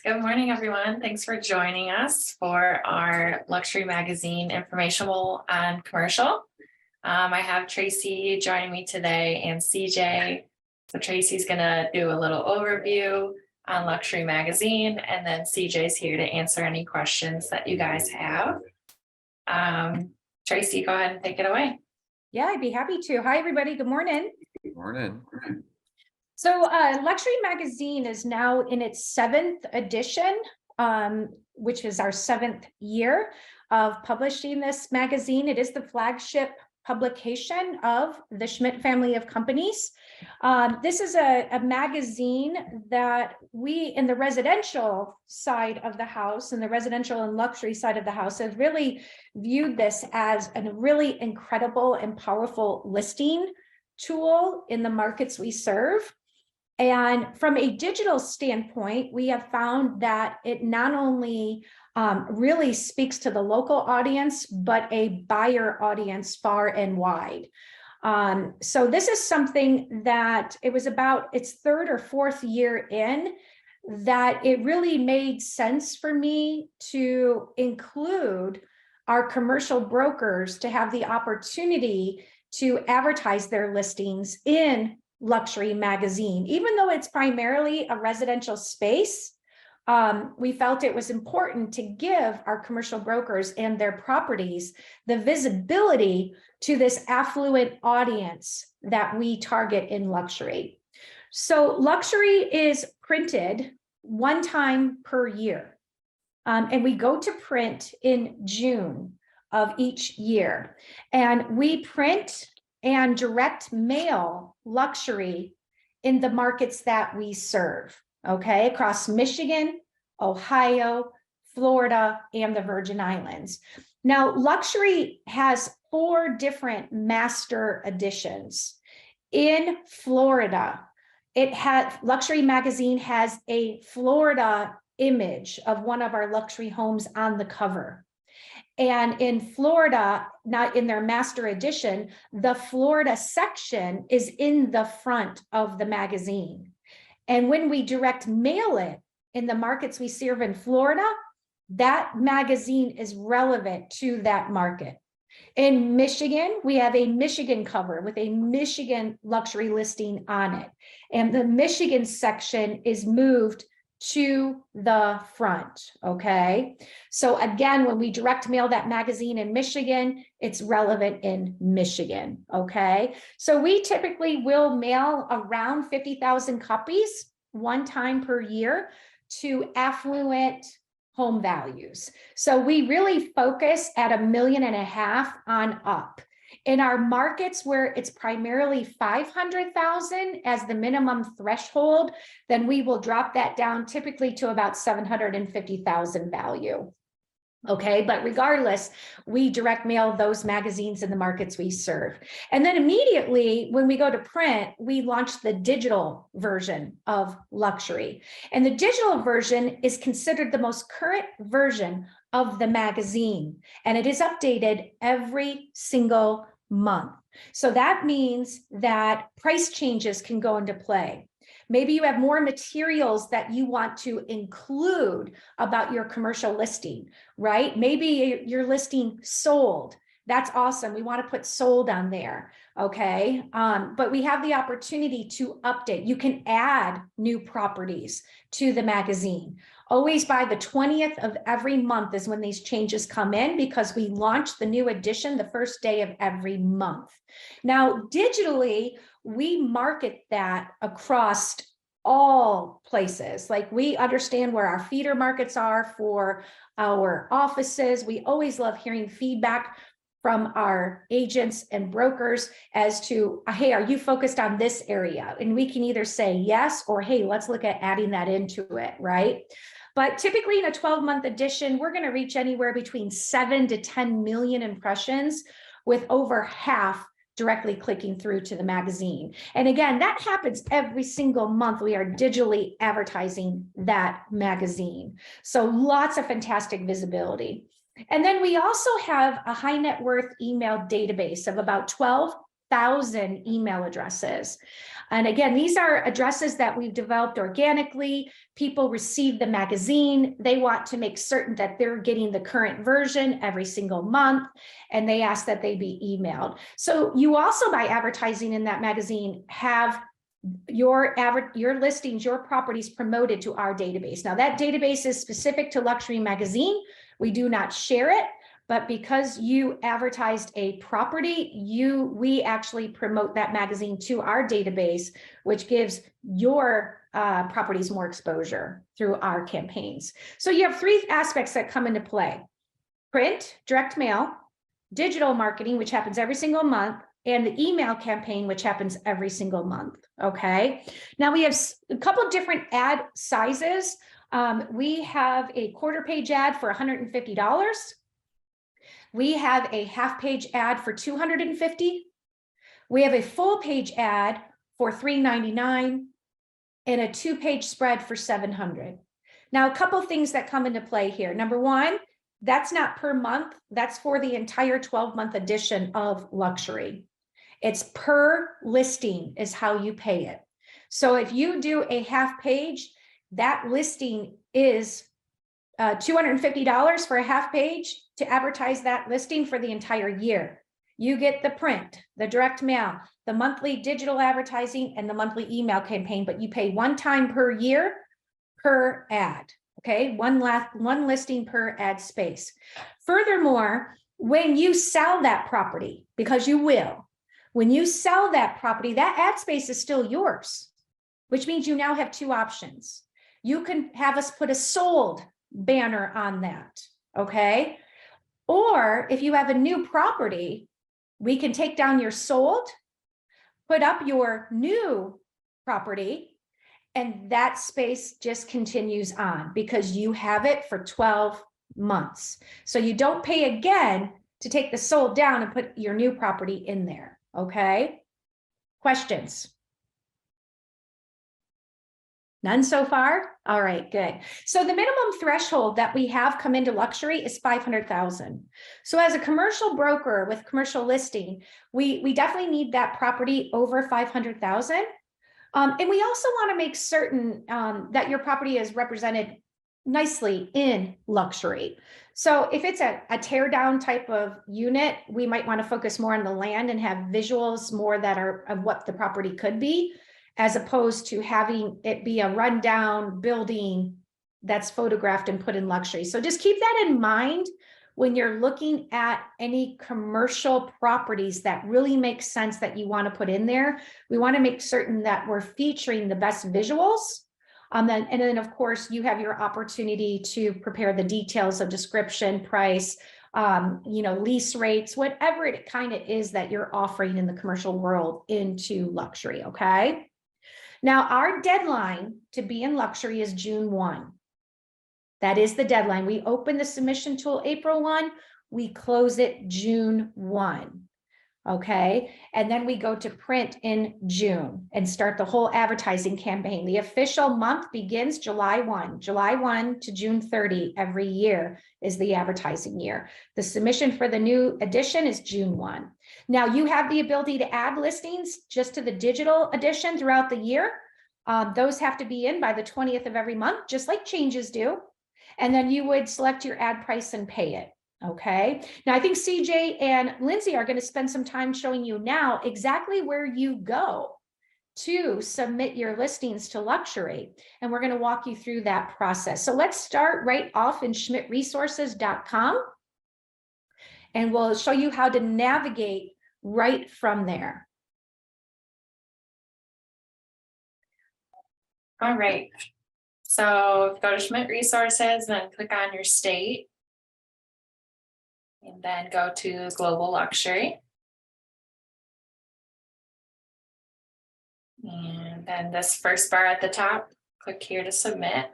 Good morning, everyone. Thanks for joining us for our luxury magazine informational and commercial. I have Tracy joining me today and CJ. So Tracy's going to do a little overview on luxury magazine, and then CJ's here to answer any questions that you guys have. Tracy, go ahead and take it away. Yeah, I'd be happy to. Hi, everybody. Good morning. Good morning. So Luxury Magazine is now in its 7th edition, which is our 7th year of publishing this magazine. It is the flagship publication of the Schmidt family of companies. This is a magazine that we in the residential side of the house and the residential and luxury side of the house have really viewed this as a really incredible and powerful listing tool in the markets we serve. And from a digital standpoint, we have found that it not only really speaks to the local audience, but a buyer audience far and wide. So this is something that it was about its 3rd or 4th year in that it really made sense for me to include our commercial brokers to have the opportunity to advertise their listings in Luxury Magazine. Even though it's primarily a residential space, we felt it was important to give our commercial brokers and their properties the visibility to this affluent audience that we target in luxury. So luxury is printed 1 time per year, and we go to print in June of each year, and we print and direct mail luxury in the markets that we serve, okay, across Michigan, Ohio, Florida, and the Virgin Islands. Now, luxury has 4 different master editions. In Florida, Luxury Magazine has a Florida image of one of our luxury homes on the cover. And in Florida, not in their master edition, the Florida section is in the front of the magazine. And when we direct mail it in the markets we serve in Florida, that magazine is relevant to that market. In Michigan, we have a Michigan cover with a Michigan luxury listing on it. And the Michigan section is moved to the front, okay? So again, when we direct mail that magazine in Michigan, it's relevant in Michigan, okay? So we typically will mail around 50,000 copies 1 time per year to affluent home values. So we really focus at $1.5 million on up. In our markets where it's primarily 500,000 as the minimum threshold, then we will drop that down typically to about 750,000 value. Okay, but regardless, we direct mail those magazines in the markets we serve. And then immediately when we go to print, we launch the digital version of luxury. And the digital version is considered the most current version of the magazine. And it is updated every single month. So that means that price changes can go into play. Maybe you have more materials that you want to include about your commercial listing, right? Maybe your listing sold. That's awesome. We want to put sold on there, okay? But we have the opportunity to update. You can add new properties to the magazine. Always by the 20th of every month is when these changes come in, because we launch the new edition the first day of every month. Now, digitally, we market that across all places. Like, we understand where our feeder markets are for our offices. We always love hearing feedback from our agents and brokers as to, hey, are you focused on this area? And we can either say yes, or hey, let's look at adding that into it, right? But typically in a 12-month edition, we're going to reach anywhere between 7 to 10 million impressions, with over half directly clicking through to the magazine. And again, that happens every single month. We are digitally advertising that magazine. So lots of fantastic visibility. And then we also have a high net worth email database of about 12 100,000 email addresses. And again, these are addresses that we've developed organically. People receive the magazine. They want to make certain that they're getting the current version every single month, and they ask that they be emailed. So you also, by advertising in that magazine, have your listings, your properties promoted to our database. Now that database is specific to Luxury Magazine. We do not share it, but because you advertised a property, we actually promote that magazine to our database, which gives your properties more exposure through our campaigns. So you have three aspects that come into play: print, direct mail, digital marketing, which happens every single month, and the email campaign, which happens every single month. Okay. Now we have a couple of different ad sizes. We have a quarter page ad for $150. We have a half page ad for $250. We have a full page ad for $399 and a 2-page spread for $700. Now, a couple of things that come into play here. Number one, that's not per month. That's for the entire 12-month edition of Luxury. It's per listing is how you pay it. So if you do a half page, that listing is $250 for a half page to advertise that listing for the entire year. You get the print, the direct mail, the monthly digital advertising, and the monthly email campaign, but you pay one time per year per ad. Okay, one listing per ad space. Furthermore, when you sell that property, because you will, when you sell that property, that ad space is still yours, which means you now have two options. You can have us put a sold banner on that, okay? Or if you have a new property, we can take down your sold, put up your new property, and that space just continues on because you have it for 12 months. So you don't pay again to take the sold down and put your new property in there, okay? Questions? None so far? All right, good. So the minimum threshold that we have come into Luxury is 500,000. So as a commercial broker with commercial listing, we definitely need that property over 500,000. And we also want to make certain that your property is represented nicely in Luxury. So if it's a tear down type of unit, we might want to focus more on the land and have visuals more that are of what the property could be, as opposed to having it be a rundown building that's photographed and put in Luxury. So just keep that in mind when you're looking at any commercial properties that really make sense that you want to put in there. We want to make certain that we're featuring the best visuals. And then of course you have your opportunity to prepare the details of description, price, lease rates, whatever it kind of is that you're offering in the commercial world into Luxury. Okay. Now our deadline to be in Luxury is June 1. That is the deadline. We open the submission tool April 1, we close it June 1. Okay. And then we go to print in June and start the whole advertising campaign. The official month begins July 1 to June 30 every year is the advertising year. The submission for the new edition is June 1. Now you have the ability to add listings just to the digital edition throughout the year. Those have to be in by the 20th of every month, just like changes do. And then you would select your ad price and pay it. Okay. Now I think CJ and Lindsay are going to spend some time showing you now exactly where you go to submit your listings to Luxury. And we're going to walk you through that process. So let's start right off in schmidtresources.com. And we'll show you how to navigate right from there. All right. So go to Schmidt Resources, then click on your state. And then go to Global Luxury. And then this first bar at the top, click here to submit.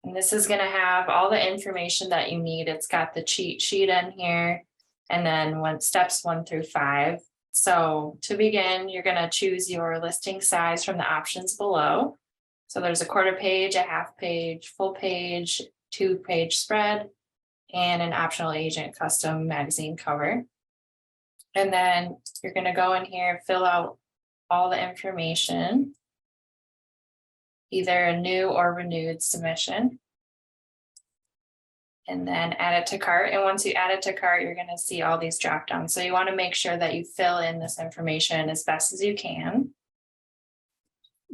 And this is going to have all the information that you need. It's got the cheat sheet in here, and then steps 1 through 5. So to begin, you're going to choose your listing size from the options below. So there's a quarter page, a half page, full page, 2-page spread, and an optional agent custom magazine cover. And then you're going to go in here and fill out all the information, either a new or renewed submission. And then add it to cart. And once you add it to cart, you're going to see all these drop downs. So you want to make sure that you fill in this information as best as you can.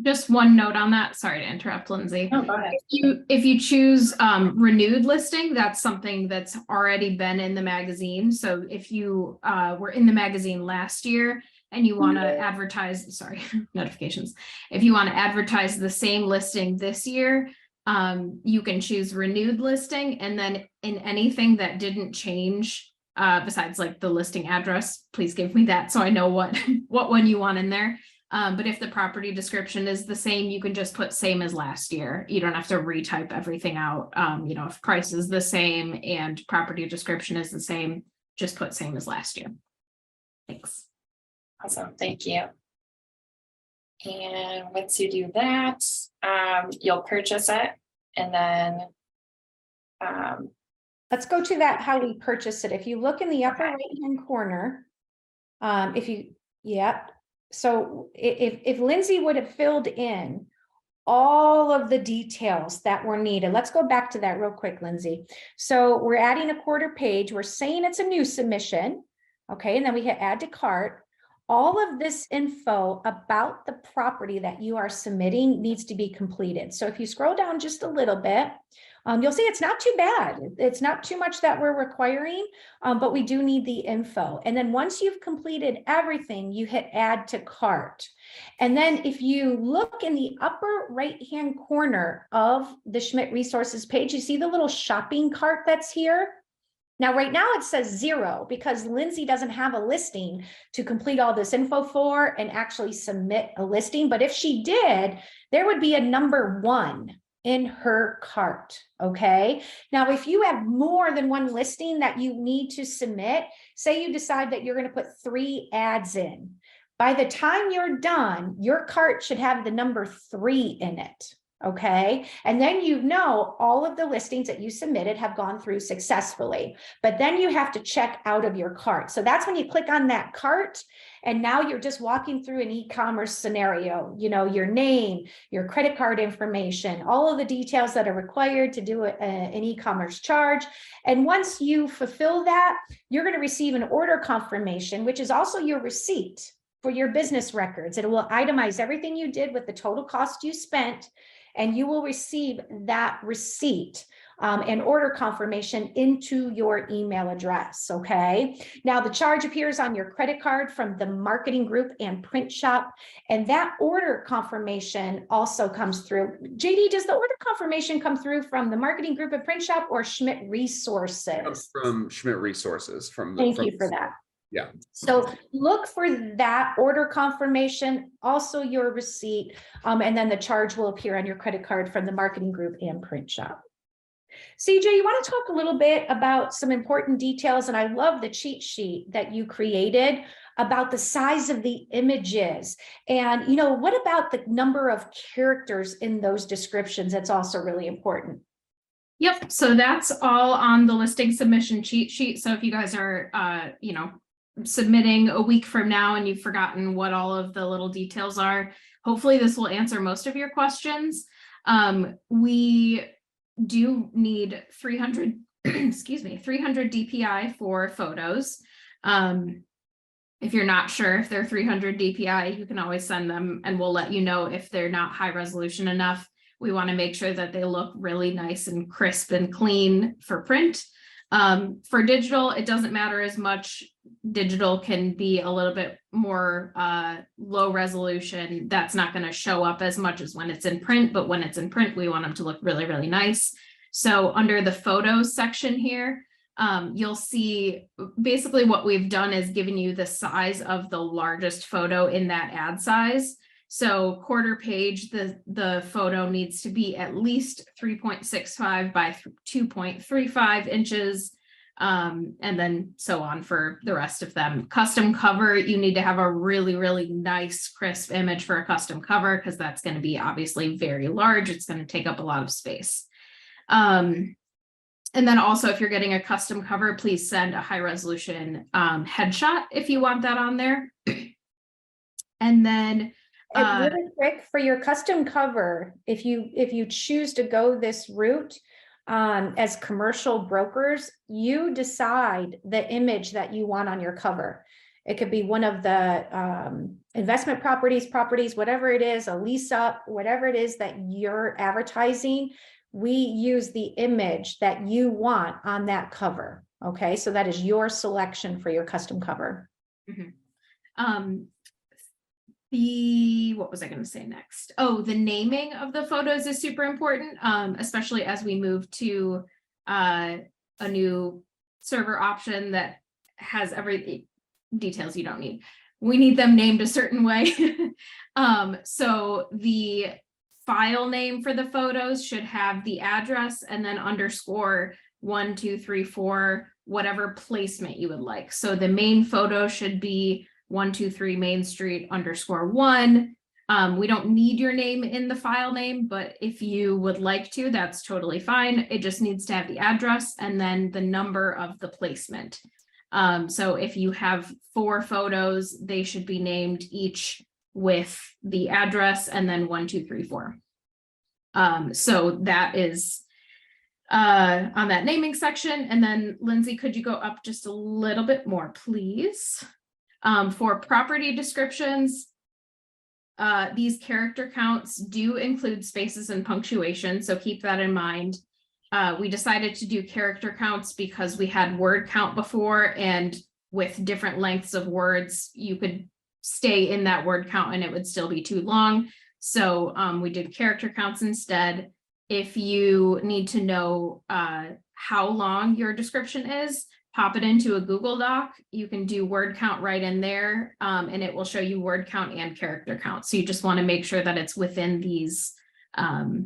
Just one note on that. Sorry to interrupt, Lindsay. Oh, go ahead. If you choose renewed listing, that's something that's already been in the magazine. So if you were in the magazine last year and you want to advertise, sorry, notifications. If you want to advertise the same listing this year, you can choose renewed listing, and then in anything that didn't change, besides like the listing address, please give me that so I know what one you want in there. But if the property description is the same, you can just put same as last year. You don't have to retype everything out. You know, if price is the same and property description is the same, just put same as last year. Thanks. Awesome, thank you. And once you do that, you'll purchase it, and then Let's go to that, how we purchase it. If you look in the upper right-hand corner, so if Lindsay would have filled in all of the details that were needed, let's go back to that real quick, Lindsay. So we're adding a quarter page. We're saying it's a new submission. Okay, and then we hit add to cart. All of this info about the property that you are submitting needs to be completed. So if you scroll down just a little bit, you'll see it's not too bad. It's not too much that we're requiring, but we do need the info. And then once you've completed everything, you hit add to cart. And then if you look in the upper right-hand corner of the Schmidt Resources page, you see the little shopping cart that's here. Now, right now it says 0 because Lindsay doesn't have a listing to complete all this info for and actually submit a listing. But if she did, there would be a number 1 in her cart. Okay. Now, if you have more than one listing that you need to submit, say you decide that you're going to put 3 ads in. By the time you're done, your cart should have the number 3 in it. Okay. And then you know all of the listings that you submitted have gone through successfully, but then you have to check out of your cart. So that's when you click on that cart. And now you're just walking through an e-commerce scenario, you know, your name, your credit card information, all of the details that are required to do an e-commerce charge. And once you fulfill that, you're going to receive an order confirmation, which is also your receipt for your business records. It will itemize everything you did with the total cost you spent, and you will receive that receipt and order confirmation into your email address. Okay. Now the charge appears on your credit card from the marketing group and print shop. And that order confirmation also comes through. JD, does the order confirmation come through from the marketing group and print shop or Schmidt Resources? From Schmidt Resources. Thank you for that. Yeah. So look for that order confirmation, also your receipt, and then the charge will appear on your credit card from the marketing group and print shop. CJ, you want to talk a little bit about some important details, and I love the cheat sheet that you created about the size of the images. And, you know, what about the number of characters in those descriptions? That's also really important. Yep. So that's all on the listing submission cheat sheet. So if you guys are, you know, submitting a week from now and you've forgotten what all of the little details are, hopefully this will answer most of your questions. We do need 300, excuse me, 300 DPI for photos. If you're not sure if they're 300 DPI, you can always send them and we'll let you know if they're not high resolution enough. We want to make sure that they look really nice and crisp and clean for print. For digital, it doesn't matter as much. Digital can be a little bit more low resolution. That's not going to show up as much as when it's in print, but when it's in print, we want them to look really, really nice. So under the photos section here, you'll see basically what we've done is given you the size of the largest photo in that ad size. So quarter page, the photo needs to be at least 3.65 by 2.35 inches, and then so on for the rest of them. Custom cover, you need to have a really, really nice, crisp image for a custom cover because that's going to be obviously very large. It's going to take up a lot of space. And then also, if you're getting a custom cover, please send a high resolution headshot if you want that on there. And then And really quick, for your custom cover, if you choose to go this route, as commercial brokers, you decide the image that you want on your cover. It could be one of the investment properties, whatever it is, a lease up, whatever it is that you're advertising. We use the image that you want on that cover. Okay, so that is your selection for your custom cover. What was I going to say next? Oh, the naming of the photos is super important, especially as we move to a new server option that has every details you don't need. We need them named a certain way. So the file name for the photos should have the address and then underscore 1, 2, 3, 4, whatever placement you would like. So the main photo should be 123 Main Street _1. We don't need your name in the file name, but if you would like to, that's totally fine. It just needs to have the address and then the number of the placement. So if you have 4 photos, they should be named each with the address and then 1, 2, 3, 4. So that is on that naming section. And then Lindsay, could you go up just a little bit more, please? For property descriptions, these character counts do include spaces and punctuation, so keep that in mind. We decided to do character counts because we had word count before, and with different lengths of words, you could stay in that word count and it would still be too long. So we did character counts instead. If you need to know how long your description is, pop it into a Google Doc. You can do word count right in there, and it will show you word count and character count. So you just want to make sure that it's within these, oh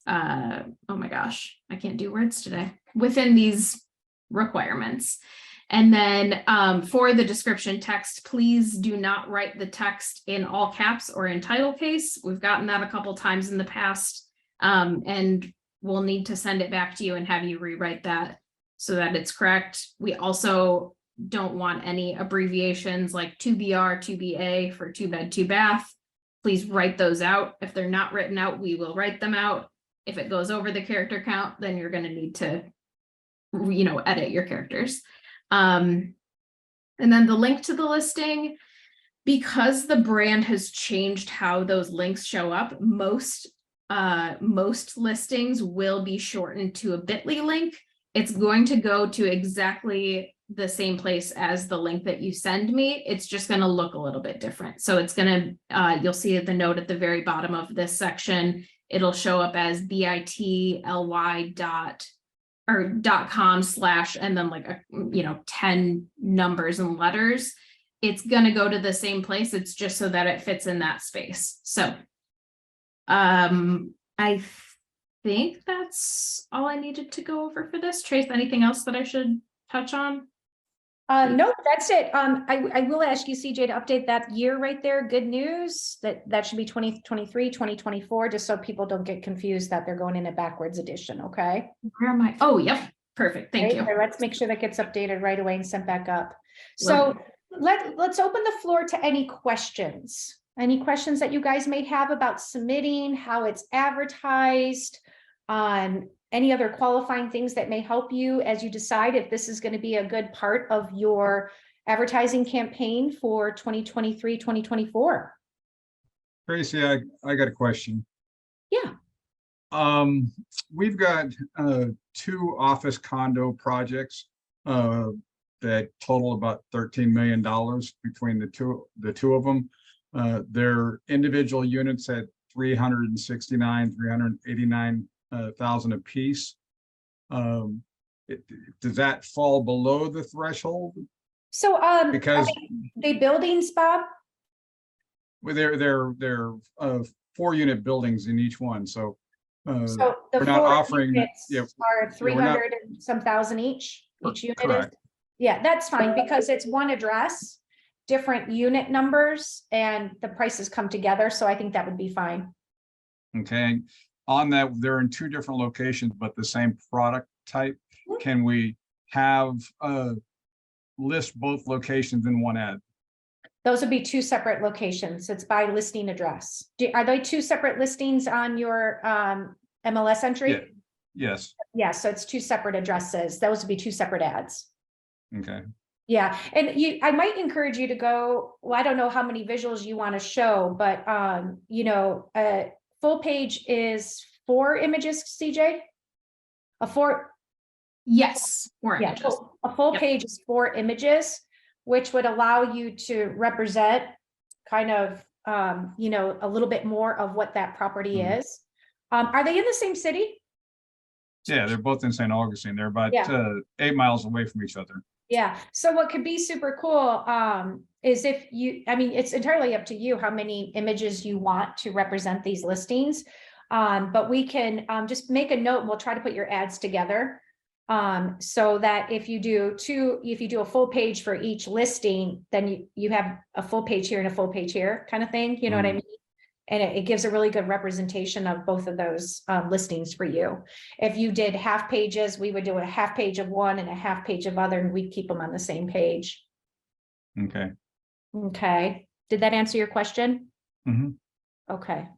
my gosh, I can't do words today, within these requirements. And then for the description text, please do not write the text in all caps or in title case. We've gotten that a couple times in the past, and we'll need to send it back to you and have you rewrite that so that it's correct. We also don't want any abbreviations like 2BR, 2BA for 2 bed, 2 bath. Please write those out. If they're not written out, we will write them out. If it goes over the character count, then you're going to need to, edit your characters. And then the link to the listing, because the brand has changed how those links show up, most listings will be shortened to a bit.ly link. It's going to go to exactly the same place as the link that you send me. It's just going to look a little bit different. So it's going to, you'll see the note at the very bottom of this section. It'll show up as bit.ly.com/ and then like 10 numbers and letters. It's going to go to the same place. It's just so that it fits in that space. So I think that's all I needed to go over for this. Trace, anything else that I should touch on? No, that's it. I will ask you, CJ, to update that year right there. Good news that should be 2023, 2024, just so people don't get confused that they're going in a backwards edition. Okay. Where am I? Oh, yep. Perfect. Thank you. So let's make sure that gets updated right away and sent back up. So let's open the floor to any questions. Any questions that you guys may have about submitting, how it's advertised, on any other qualifying things that may help you as you decide if this is going to be a good part of your advertising campaign for 2023, 2024. Tracy, I got a question. Yeah. We've got 2 office condo projects that total about $13 million between the two of them. Their individual units at 389,000 a piece. Does that fall below the threshold? So Because they buildings, Bob? they're 4-unit buildings in each one, so So the we're not 4 offering, units yeah, are 300 and some thousand each unit correct. is. Yeah, that's fine because it's one address, different unit numbers, and the prices come together. So I think that would be fine. Okay, on that, they're in 2 different locations, but the same product type. can we have list both locations in one ad? Those would be two separate locations. It's by listing address. Are they two separate listings on your MLS entry? Yeah. Yes. Yeah, so it's two separate addresses. Those would be two separate ads. Okay. Yeah, and I might encourage you to go, well, I don't know how many visuals you want to show, but you know, full page is 4 images, CJ? Yes, or Yeah, images. a full Yep. page is 4 images, which would allow you to represent kind of, you know, a little bit more of what that property Mhm. is. Are they in the same city? Yeah, they're both in St. Augustine. They're about Yeah. 8 miles away from each other. Yeah, so what could be super cool is if you, I mean, it's entirely up to you how many images you want to represent these listings. But we can just make a note and we'll try to put your ads together. So that if you do a full page for each listing, then you have a full page here and a full page here kind of thing, you know what I mean? And it gives a really good representation of both of those listings for you. If you did half pages, we would do a half page of one and a half page of other, and we'd keep them on the same page. Okay. Okay, did that answer your question? Mhm. Okay.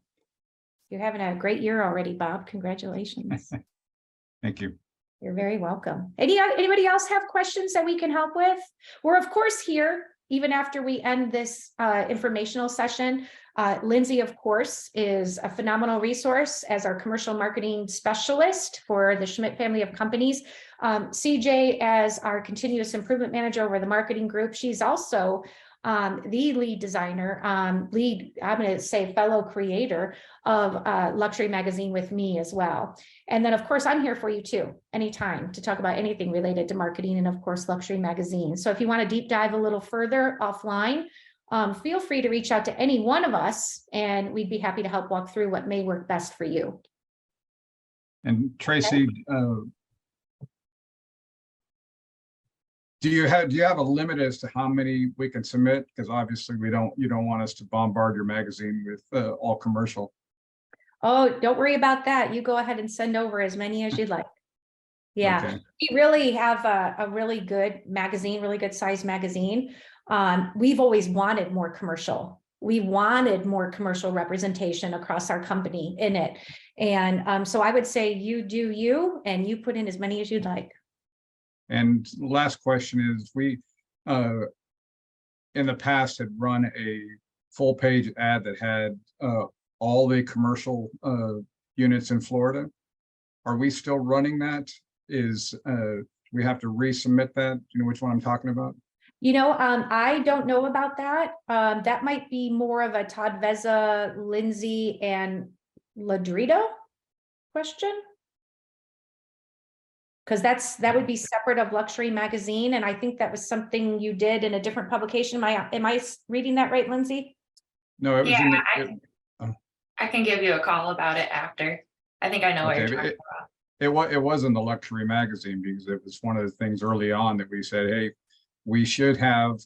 You're having a great year already, Bob. Congratulations. Thank you. You're very welcome. Anybody else have questions that we can help with? We're of course here, even after we end this informational session. Lindsay, of course, is a phenomenal resource as our commercial marketing specialist for the Schmidt family of companies. CJ as our continuous improvement manager over the marketing group. She's also the lead designer, I'm going to say fellow creator of Luxury Magazine with me as well. And then, of course, I'm here for you too, anytime to talk about anything related to marketing and, of course, Luxury Magazine. So if you want to deep dive a little further offline, feel free to reach out to any one of us and we'd be happy to help walk through what may work best for you. And Tracy, do you have a limit as to how many we can submit? Because obviously you don't want us to bombard your magazine with all commercial. Oh, don't worry about that. You go ahead and send over as many as you'd like. Yeah, Okay. we really have a really good magazine, really good size magazine. We've always wanted more commercial. We wanted more commercial representation across our company in it. And so I would say you do you, and you put in as many as you'd like. And last question is, we in the past had run a full page ad that had all the commercial units in Florida. Are we still running that? We have to resubmit that? You know which one I'm talking about? You know, I don't know about that. That might be more of a Todd Veza, Lindsay, and Ladrito question. Because that would be separate of Luxury Magazine, and I think that was something you did in a different publication. Am I reading that right, Lindsay? No, it was Yeah, I can give you a call about it after. I think I know what you're talking about. It was in the Luxury Magazine because it was one of the things early on that we said, hey, we should have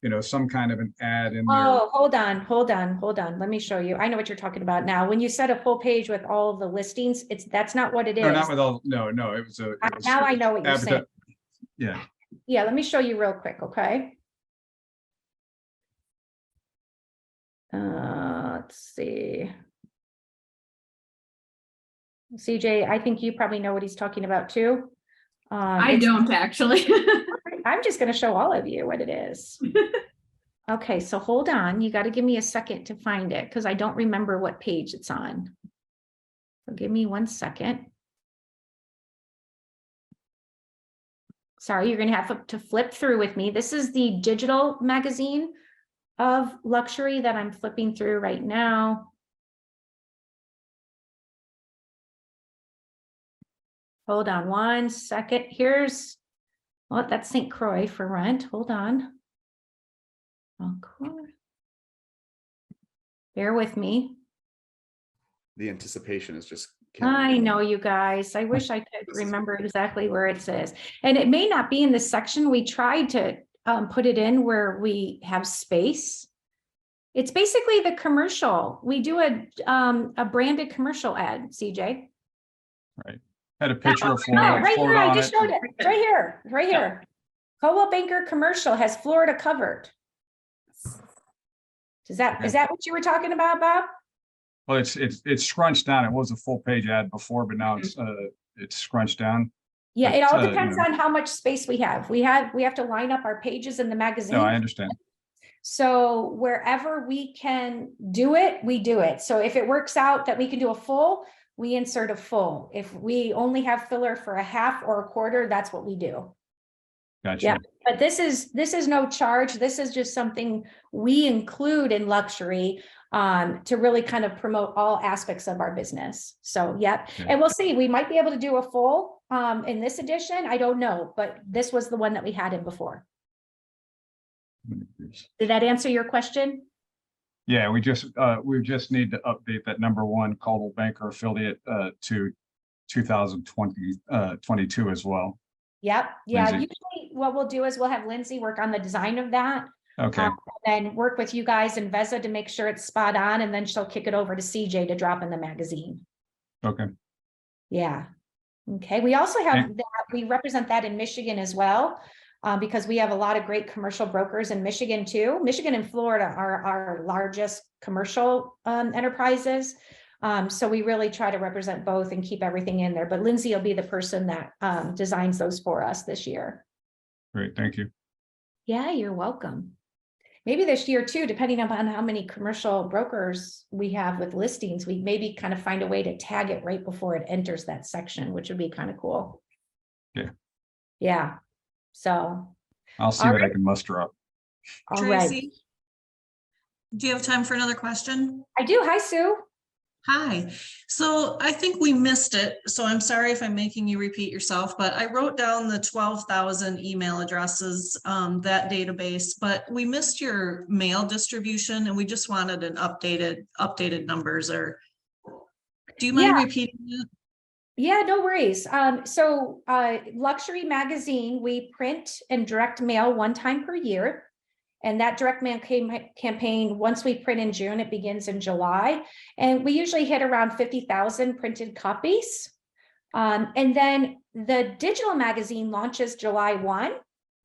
you know, some kind of an ad in there. Oh, hold on. Let me show you. I know what you're talking about now. When you said a full page with all of the listings, that's not what it is. No, not with all. No, it was Now I know what you're saying. Yeah. Yeah, let me show you real quick, okay? Let's see. CJ, I think you probably know what he's talking about too. I don't actually. I'm just going to show all of you what it is. Okay, so hold on. You got to give me a second to find it because I don't remember what page it's on. So give me 1 second. Sorry, you're going to have to flip through with me. This is the digital magazine of Luxury that I'm flipping through right now. Hold on 1 second. Well, that's St. Croix for rent. Hold on. Okay. Bear with me. The anticipation is just killing I me. know, you guys. I wish I could remember exactly where it says. And it may not be in this section. We tried to put it in where we have space. It's basically the commercial. We do a branded commercial ad, CJ. Right. Had a picture of Oh, Florida, right here, Florida I on just it. showed it, it's right here, it's right here. Coldwell Banker Commercial has Florida covered. Is that what you were talking about, Bob? Well, it's scrunched down. It was a full page ad before, but now it's scrunched down. Yeah, it But, all depends on how much space we have. We have to line up our pages in the No, I magazine. understand. So wherever we can do it, we do it. So if it works out that we can do a full, we insert a full. If we only have filler for a half or a quarter, that's what we do. Gotcha. Yeah, but this is no charge. This is just something we include in luxury to really kind of promote all aspects of our business. So, yep. Okay. And we'll see, we might be able to do a full in this edition. I don't know, but this was the one that we had in before. Did that answer your question? Yeah, we just need to update that number one Coldwell Banker affiliate to 2022 as well. Yep. Yeah. Lindsay. Usually what we'll do is we'll have Lindsay work on the design of that. Okay. And work with you guys and Veza to make sure it's spot on, and then she'll kick it over to CJ to drop in the magazine. Okay. Yeah. Okay. We also have Okay. that, we represent that in Michigan as well, because we have a lot of great commercial brokers in Michigan too. Michigan and Florida are our largest commercial enterprises. So we really try to represent both and keep everything in there, but Lindsay will be the person that designs those for us this year. Great. Thank you. Yeah, you're welcome. Maybe this year too, depending upon how many commercial brokers we have with listings, we maybe kind of find a way to tag it right before it enters that section, which would be kind of cool. Yeah. Yeah. So. I'll see All what I right. can muster up. All right. Tracy, do you have time for another question? I do. Hi, Sue. Hi. So I think we missed it. So I'm sorry if I'm making you repeat yourself, but I wrote down the 12,000 email addresses, that database, but we missed your mail distribution and we just wanted an updated numbers, or do you mind repeating that? Yeah, no worries. So Luxury Magazine, we print and direct mail one time per year. And that direct mail campaign, once we print in June, it begins in July. And we usually hit around 50,000 printed copies. And then the digital magazine launches July 1.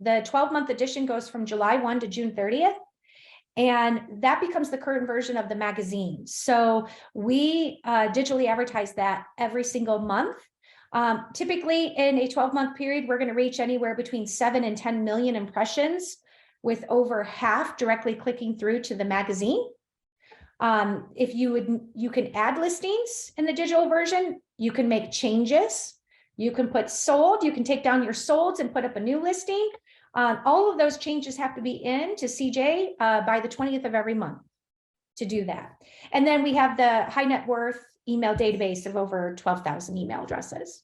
The 12-month edition goes from July 1 to June 30th. And that becomes the current version of the magazine. So we digitally advertise that every single month. Typically in a 12-month period, we're going to reach anywhere between 7 and 10 million impressions, with over half directly clicking through to the magazine. If you can add listings in the digital version, you can make changes, you can put sold, you can take down your solds and put up a new listing. All of those changes have to be in to CJ by the 20th of every month to do that. And then we have the high net worth email database of over 12,000 email addresses.